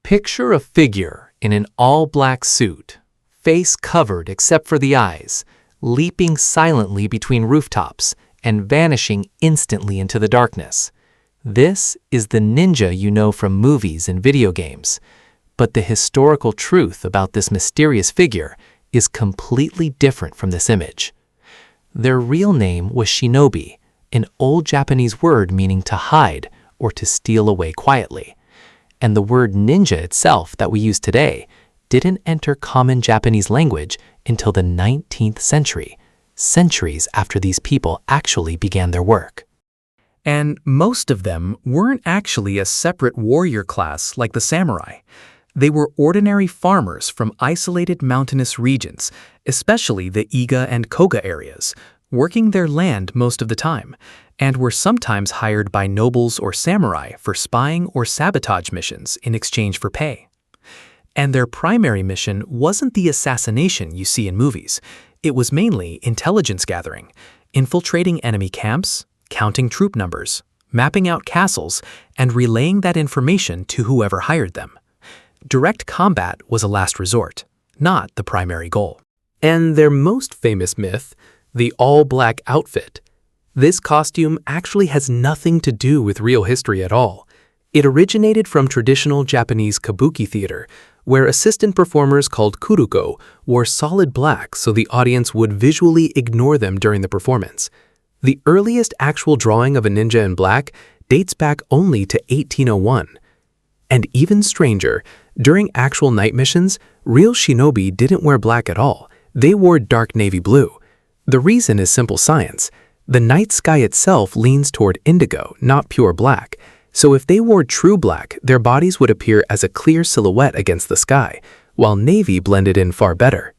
Picture a figure in an all-black suit, face covered except for the eyes, leaping silently between rooftops and vanishing instantly into the darkness. This is the ninja you know from movies and video games. But the historical truth about this mysterious figure is completely different from this image. Their real name was shinobi, an old Japanese word meaning to hide or to steal away quietly. And the word ninja itself that we use today didn't enter common Japanese language until the 19th century, centuries after these people actually began their work. And most of them weren't actually a separate warrior class like the samurai. They were ordinary farmers from isolated mountainous regions, especially the Iga and Koga areas, working their land most of the time, and were sometimes hired by nobles or samurai for spying or sabotage missions in exchange for pay. And their primary mission wasn't the assassination you see in movies. It was mainly intelligence gathering, infiltrating enemy camps, counting troop numbers, mapping out castles, and relaying that information to whoever hired them. Direct combat was a last resort, not the primary goal. And their most famous myth, the all-black outfit. This costume actually has nothing to do with real history at all. It originated from traditional Japanese kabuki theater, where assistant performers called kuruko wore solid black so the audience would visually ignore them during the performance. The earliest actual drawing of a ninja in black dates back only to 1801. And even stranger, during actual night missions, real shinobi didn't wear black at all. They wore dark navy blue. The reason is simple science. The night sky itself leans toward indigo, not pure black. So if they wore true black, their bodies would appear as a clear silhouette against the sky, while navy blended in far better.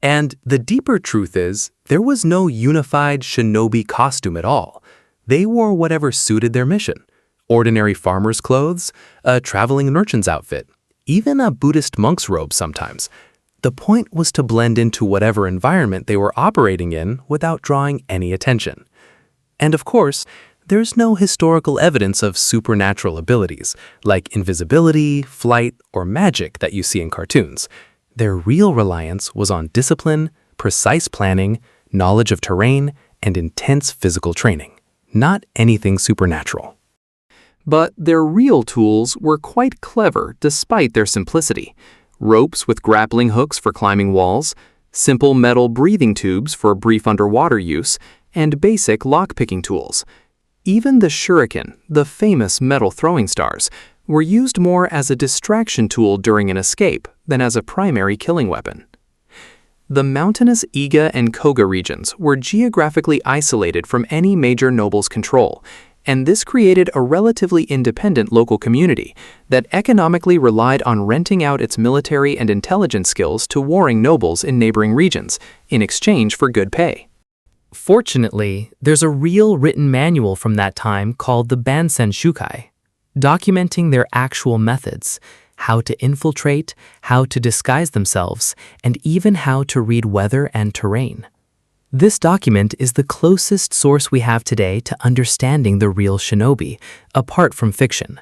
And the deeper truth is, there was no unified shinobi costume at all. They wore whatever suited their mission. Ordinary farmer's clothes, a traveling merchant's outfit, even a Buddhist monk's robe sometimes. The point was to blend into whatever environment they were operating in without drawing any attention. And of course, there's no historical evidence of supernatural abilities, like invisibility, flight, or magic that you see in cartoons. Their real reliance was on discipline, precise planning, knowledge of terrain, and intense physical training, not anything supernatural. But their real tools were quite clever despite their simplicity. Ropes with grappling hooks for climbing walls, simple metal breathing tubes for brief underwater use, and basic lock-picking tools. Even the shuriken, the famous metal throwing stars, were used more as a distraction tool during an escape than as a primary killing weapon. The mountainous Iga and Koga regions were geographically isolated from any major noble's control, and this created a relatively independent local community that economically relied on renting out its military and intelligence skills to warring nobles in neighboring regions in exchange for good pay. Fortunately, there's a real written manual from that time called the Bansen Shukai, documenting their actual methods, how to infiltrate, how to disguise themselves, and even how to read weather and terrain. This document is the closest source we have today to understanding the real shinobi, apart from fiction.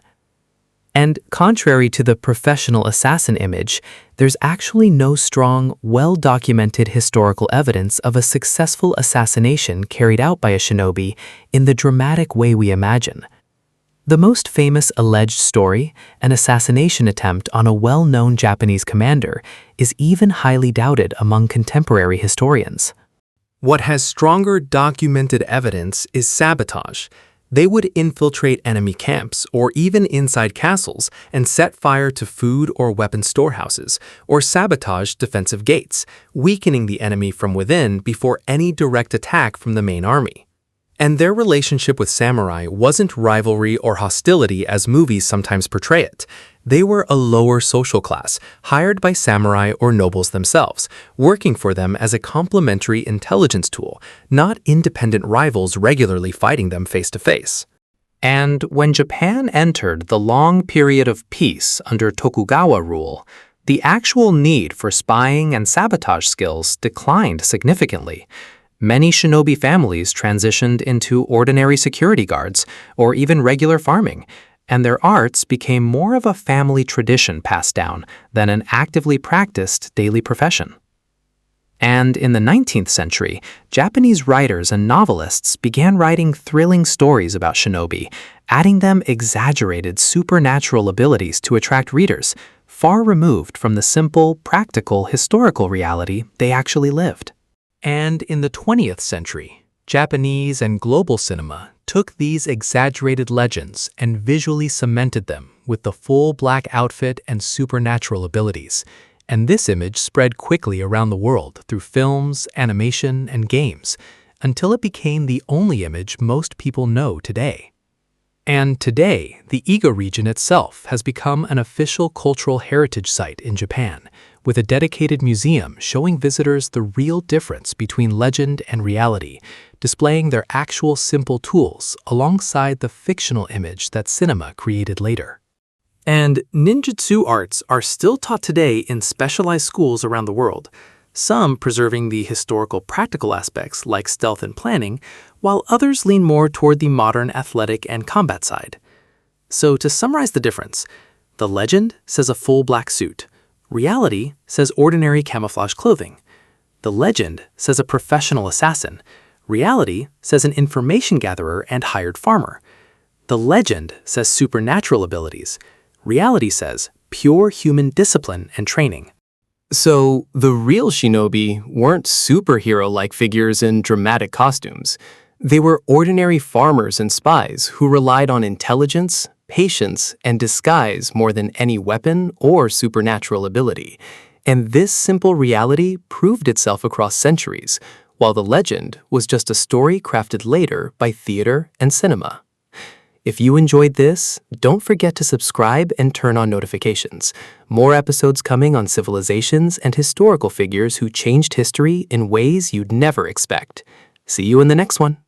And contrary to the professional assassin image, there's actually no strong, well-documented historical evidence of a successful assassination carried out by a shinobi in the dramatic way we imagine. The most famous alleged story, an assassination attempt on a well-known Japanese commander, is even highly doubted among contemporary historians. What has stronger documented evidence is sabotage. They would infiltrate enemy camps or even inside castles and set fire to food or weapon storehouses, or sabotage defensive gates, weakening the enemy from within before any direct attack from the main army. And their relationship with samurai wasn't rivalry or hostility as movies sometimes portray it. They were a lower social class, hired by samurai or nobles themselves, working for them as a complementary intelligence tool, not independent rivals regularly fighting them face to face. And when Japan entered the long period of peace under Tokugawa rule, the actual need for spying and sabotage skills declined significantly. Many shinobi families transitioned into ordinary security guards or even regular farming, and their arts became more of a family tradition passed down than an actively practiced daily profession. And in the 19th century, Japanese writers and novelists began writing thrilling stories about shinobi, adding them exaggerated supernatural abilities to attract readers, far removed from the simple, practical, historical reality they actually lived. And in the 20th century, Japanese and global cinema took these exaggerated legends and visually cemented them with the full black outfit and supernatural abilities. And this image spread quickly around the world through films, animation, and games, until it became the only image most people know today. And today, the Iga region itself has become an official cultural heritage site in Japan, with a dedicated museum showing visitors the real difference between legend and reality, displaying their actual simple tools alongside the fictional image that cinema created later. And ninjutsu arts are still taught today in specialized schools around the world, some preserving the historical practical aspects like stealth and planning, while others lean more toward the modern athletic and combat side. So to summarize the difference, the legend says a full black suit. Reality says ordinary camouflage clothing. The legend says a professional assassin. Reality says an information gatherer and hired farmer. The legend says supernatural abilities. Reality says pure human discipline and training. So, the real shinobi weren't superhero-like figures in dramatic costumes. They were ordinary farmers and spies who relied on intelligence, patience, and disguise more than any weapon or supernatural ability. And this simple reality proved itself across centuries, while the legend was just a story crafted later by theater and cinema. If you enjoyed this, don't forget to subscribe and turn on notifications. More episodes coming on civilizations and historical figures who changed history in ways you'd never expect. See you in the next one.